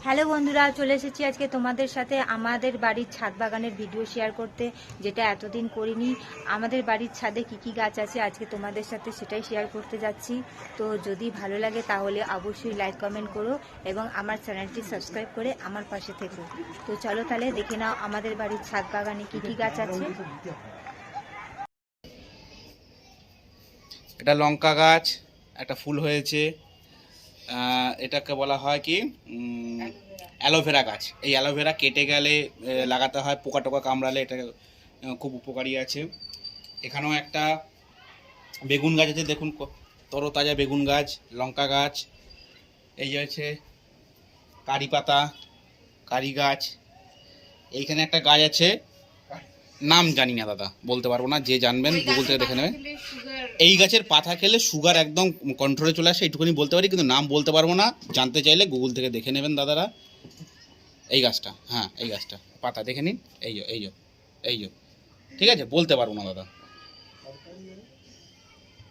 Hello বন্ধুরা, চলে এসেছি আজকে তোমাদের সাথে আমাদের বাড়ির ছাদ বাগানের ভিডিও শেয়ার করতে, যেটা এতদিন করিনি। আমাদের বাড়ির ছাদে কি কি গাছ আছে আজকে তোমাদের সাথে সেটাই শেয়ার করতে যাচ্ছি। তো যদি ভালো লাগে তাহলে অবশ্যই লাইক কমেন্ট করো এবং আমার চ্যানেলটি সাবস্ক্রাইব করে আমার পাশে থেকো। তো চলো তাহলে দেখে নাও আমাদের বাড়ির ছাদ বাগানে কি কি গাছ আছে। এটা লঙ্কা গাছ, একটা ফুল হয়েছে। এটাকে বলা হয় কি অ্যালোভেরা গাছ। এই অ্যালোভেরা কেটে গেলে লাগাতে হয়, পোকা টোকা কামড়ালে এটা খুব উপকারী আছে। এখানেও একটা বেগুন গাছ আছে, দেখুন তরতাজা বেগুন গাছ, লঙ্কা গাছ। এই আছে কারি পাতা, কারি গাছ। এইখানে একটা গাছ আছে, নাম জানি না দাদা, বলতে পারবো না, যে জানবেন গুগল থেকে দেখে নেবেন। এই গাছের পাতা খেলে সুগার একদম কন্ট্রোলে চলে আসে, এইটুকুনি বলতে পারি, কিন্তু নাম বলতে পারবো না। জানতে চাইলে গুগল থেকে দেখে নেবেন দাদারা। এই গাছটা, হ্যাঁ এই গাছটা পাতা দেখে নিন, এই ঠিক আছে, বলতে পারবো না দাদা,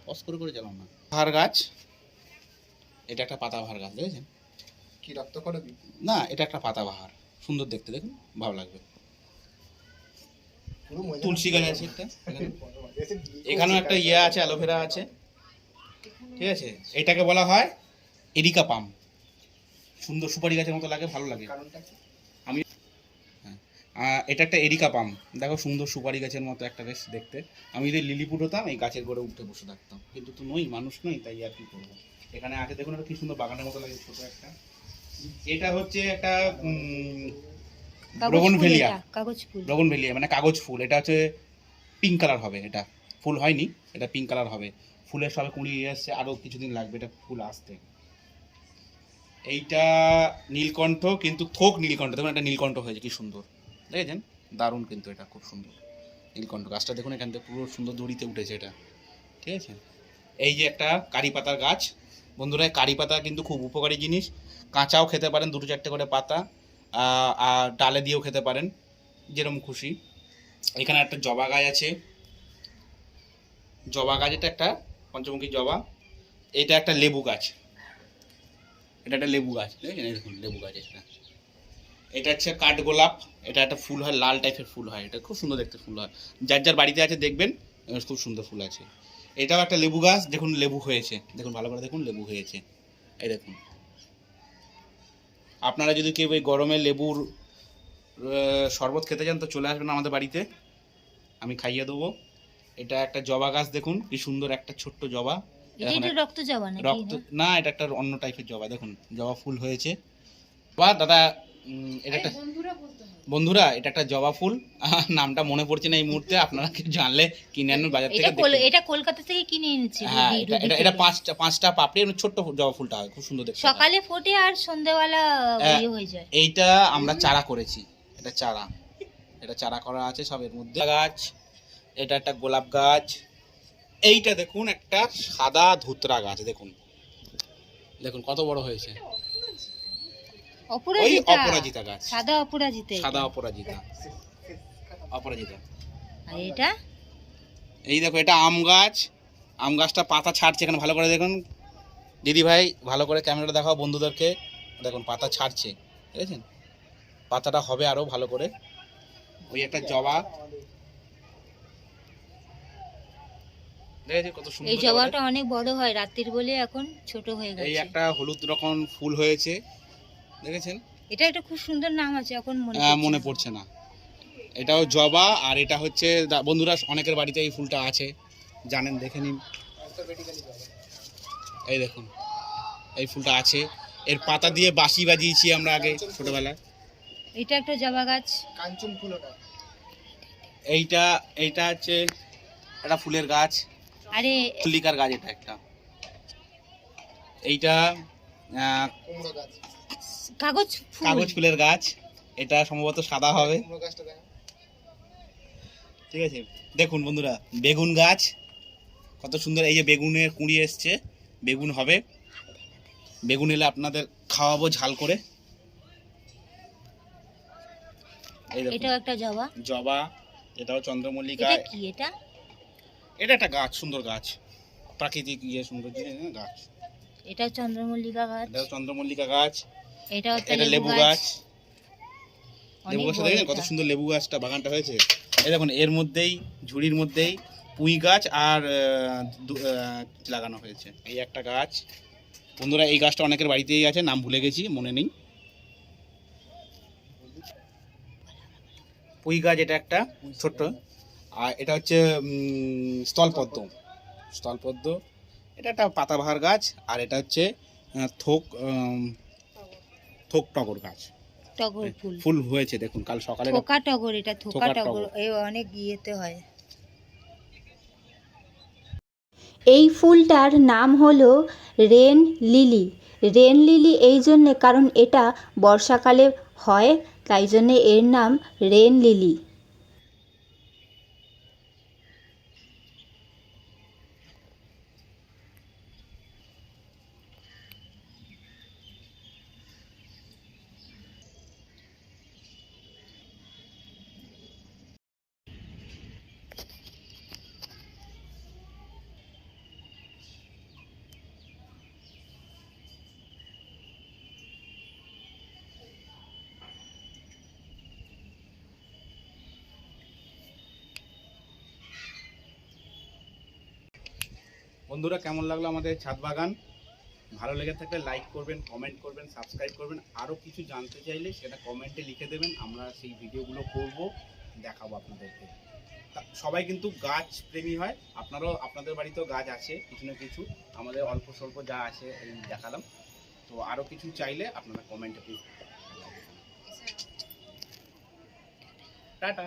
পজ করে চালাও না। বাহার গাছ, এটা একটা পাতাবাহার গাছ, দেখেছেন কি রক্ত করে না, এটা একটা পাতাবাহার, সুন্দর দেখতে, দেখুন ভালো লাগবে। তুলসী গাছ আছে একটা, এখানেও একটা ইয়ে আছে, অ্যালোভেরা আছে, ঠিক আছে। এটাকে বলা হয় এরিকা পাম, সুন্দর সুপারি গাছের মতো লাগে, ভালো লাগে। আমি এটা একটা এরিকা পাম, দেখো সুন্দর সুপারি গাছের মতো একটা, বেশ দেখতে। আমি যদি লিলিপুট হতাম এই গাছের গোড়ে উঠে বসে থাকতাম, কিন্তু তো নই, মানুষ নই, তাই আর কি করবো। এখানে আছে দেখুন, একটা কি সুন্দর বাগানের মতো লাগে, ছোট একটা। এটা হচ্ছে একটা রোগনভেলিয়া, রোগনভেলিয়া মানে কাগজ ফুল। এটা হচ্ছে পিঙ্ক কালার হবে, এটা ফুল হয়নি, এটা পিঙ্ক কালার হবে। ফুলের সবে কুঁড়ি এসছে, আরও কিছুদিন লাগবে এটা ফুল আসতে। এইটা নীলকণ্ঠ, কিন্তু থোক নীলকণ্ঠ, দেখুন একটা নীলকণ্ঠ হয়েছে, কি সুন্দর দেখেছেন, দারুণ, কিন্তু এটা খুব সুন্দর নীলকণ্ঠ গাছটা, দেখুন এখান থেকে পুরো সুন্দর দড়িতে উঠেছে এটা, ঠিক আছে। এই যে একটা কারি পাতার গাছ, বন্ধুরা কারি পাতা কিন্তু খুব উপকারী জিনিস, কাঁচাও খেতে পারেন, দুটো চারটে করে পাতা, আর ডালে দিয়েও খেতে পারেন, যেরকম খুশি। এখানে একটা জবা গাছ আছে, জবা গাছ, এটা একটা পঞ্চমুখী জবা। এটা একটা লেবু গাছ, এটা একটা লেবু গাছ, দেখেছেন, দেখুন লেবু গাছ। এটা হচ্ছে কাঠগোলাপ, এটা একটা ফুল হয়, লাল টাইপের ফুল হয়, এটা খুব সুন্দর দেখতে ফুল হয়, যার যার বাড়িতে আছে দেখবেন, খুব সুন্দর ফুল আছে। এটাও একটা লেবু গাছ, দেখুন লেবু হয়েছে, দেখুন ভালো করে দেখুন, লেবু হয়েছে, এই দেখুন। আপনারা যদি কেউ এই গরমে লেবুর শরবত খেতে চান তো চলে আসবেন আমাদের বাড়িতে, আমি খাইয়ে দেবো। এটা একটা জবা গাছ, দেখুন কি সুন্দর একটা ছোট্ট জবা, রক্ত জবা নাকি? রক্ত না, এটা একটা অন্য টাইপের জবা, দেখুন জবা ফুল হয়েছে। বা দাদা এটা একটা, বন্ধুরা এটা একটা জবা ফুল, নামটা মনে পড়ছে না এই মুহূর্তে, আপনারা কেউ জানলে কিনে আনুন বাজার থেকে। এটা কলকাতা থেকে কিনে এনেছি। হ্যাঁ, এটা পাঁচটা পাপড়ি, ছোট্ট জবা ফুলটা হয়, খুব সুন্দর দেখতে, সকালে ফোটে আর সন্ধ্যাবেলা হয়ে যায়। এইটা আমরা চারা করেছি, এটা চারা করা আছে সব এর মধ্যে। গাছ, এটা একটা গোলাপ গাছ। এইটা দেখুন একটা সাদা ধুতরা গাছ, দেখুন দেখুন কত বড় হয়েছে, অপরাজিতা গাছ, সাদা অপরাজিতা। আর এটা, এই দেখো এটা আম গাছ, আম গাছটা পাতা ছাড়ছে, এখানে ভালো করে দেখুন দিদি ভাই, ভালো করে ক্যামেরাটা দেখাও বন্ধুদেরকে, দেখুন পাতা ছাড়ছে, দেখেছেন, পাতাটা হবে আরো ভালো করে। ওই একটা জবা, দেখেছি কত সুন্দর, এই জবাটা অনেক বড় হয়, রাত্রির বলে এখন ছোট হয়ে গেছে। এই একটা হলুদ রকম ফুল হয়েছে, দেখেছেন, এটা একটা খুব সুন্দর নাম আছে, এখন মনে পড়ছে না। এটাও জবা, আর এটা হচ্ছে বন্ধুরা অনেকের বাড়িতে এই ফুলটা আছে, জানেন, দেখে নিন, এই দেখুন এই ফুলটা আছে। এর পাতা দিয়ে বাঁশি বাজিয়েছি আমরা আগে ছোটবেলায়। এটা একটা জবা গাছ, কাঞ্চন ফুল। এইটা হচ্ছে একটা ফুলের গাছ, আরে মল্লিকার গাছ, এটা একটা। এইটা কাগজ ফুলের গাছ, এটা সম্ভবত সাদা হবে, ঠিক আছে। দেখুন বন্ধুরা বেগুন গাছ কত সুন্দর, এই যে বেগুনের কুঁড়ি এসছে, বেগুন হবে, বেগুন এলে আপনাদের খাওয়াবো ঝাল করে। এটাও একটা জবা, এটাও চন্দ্রমল্লিকা। এটা একটা গাছ, সুন্দর গাছ, প্রাকৃতিক ইয়ে সুন্দর গাছ, এটাও চন্দ্রমল্লিকা গাছ। এটাও চন্দ্রমল্লিকা গাছ। এটাও তো এটা লেবু গাছ। লেবু অনেক গাছটা বড় দেখেন কত এটা। সুন্দর লেবু গাছটা বাগানটা হয়েছে। এই দেখুন এর মধ্যেই ঝুড়ির মধ্যেই পুঁই গাছ আর লাগানো হয়েছে। এই একটা গাছ। বন্ধুরা এই গাছটা অনেকের বাড়িতেই আছে, নাম ভুলে গেছি, মনে নেই। পুঁই গাছ এটা একটা ছোট্ট, আর এটা হচ্ছে স্থলপদ্ম। স্থলপদ্ম এটা একটা পাতাবাহার গাছ, আর এটা হচ্ছে থোক টগর গাছ। টগর ফুল, ফুল হয়েছে দেখুন, কাল সকালে থোকা টগর, এটা থোকা থোকা টগর, টগর। এই অনেক ইয়েতে হয়। এই ফুলটার নাম হলো রেন লিলি। রেন লিলি এই জন্যে কারণ এটা বর্ষাকালে হয়, তাই জন্যে এর নাম রেন লিলি। বন্ধুরা কেমন লাগলো আমাদের ছাদ বাগান? ভালো লেগে থাকলে লাইক করবেন, কমেন্ট করবেন, সাবস্ক্রাইব করবেন। আরও কিছু জানতে চাইলে সেটা কমেন্টে লিখে দেবেন, আমরা সেই ভিডিওগুলো করব, দেখাবো আপনাদেরকে। সবাই কিন্তু গাছ প্রেমী হয়, আপনারাও আপনাদের বাড়িতেও গাছ আছে কিছু না কিছু, আমাদের অল্প স্বল্প যা আছে এই দেখালাম। তো আরও কিছু চাইলে আপনারা কমেন্টে প্লিজ। টাটা।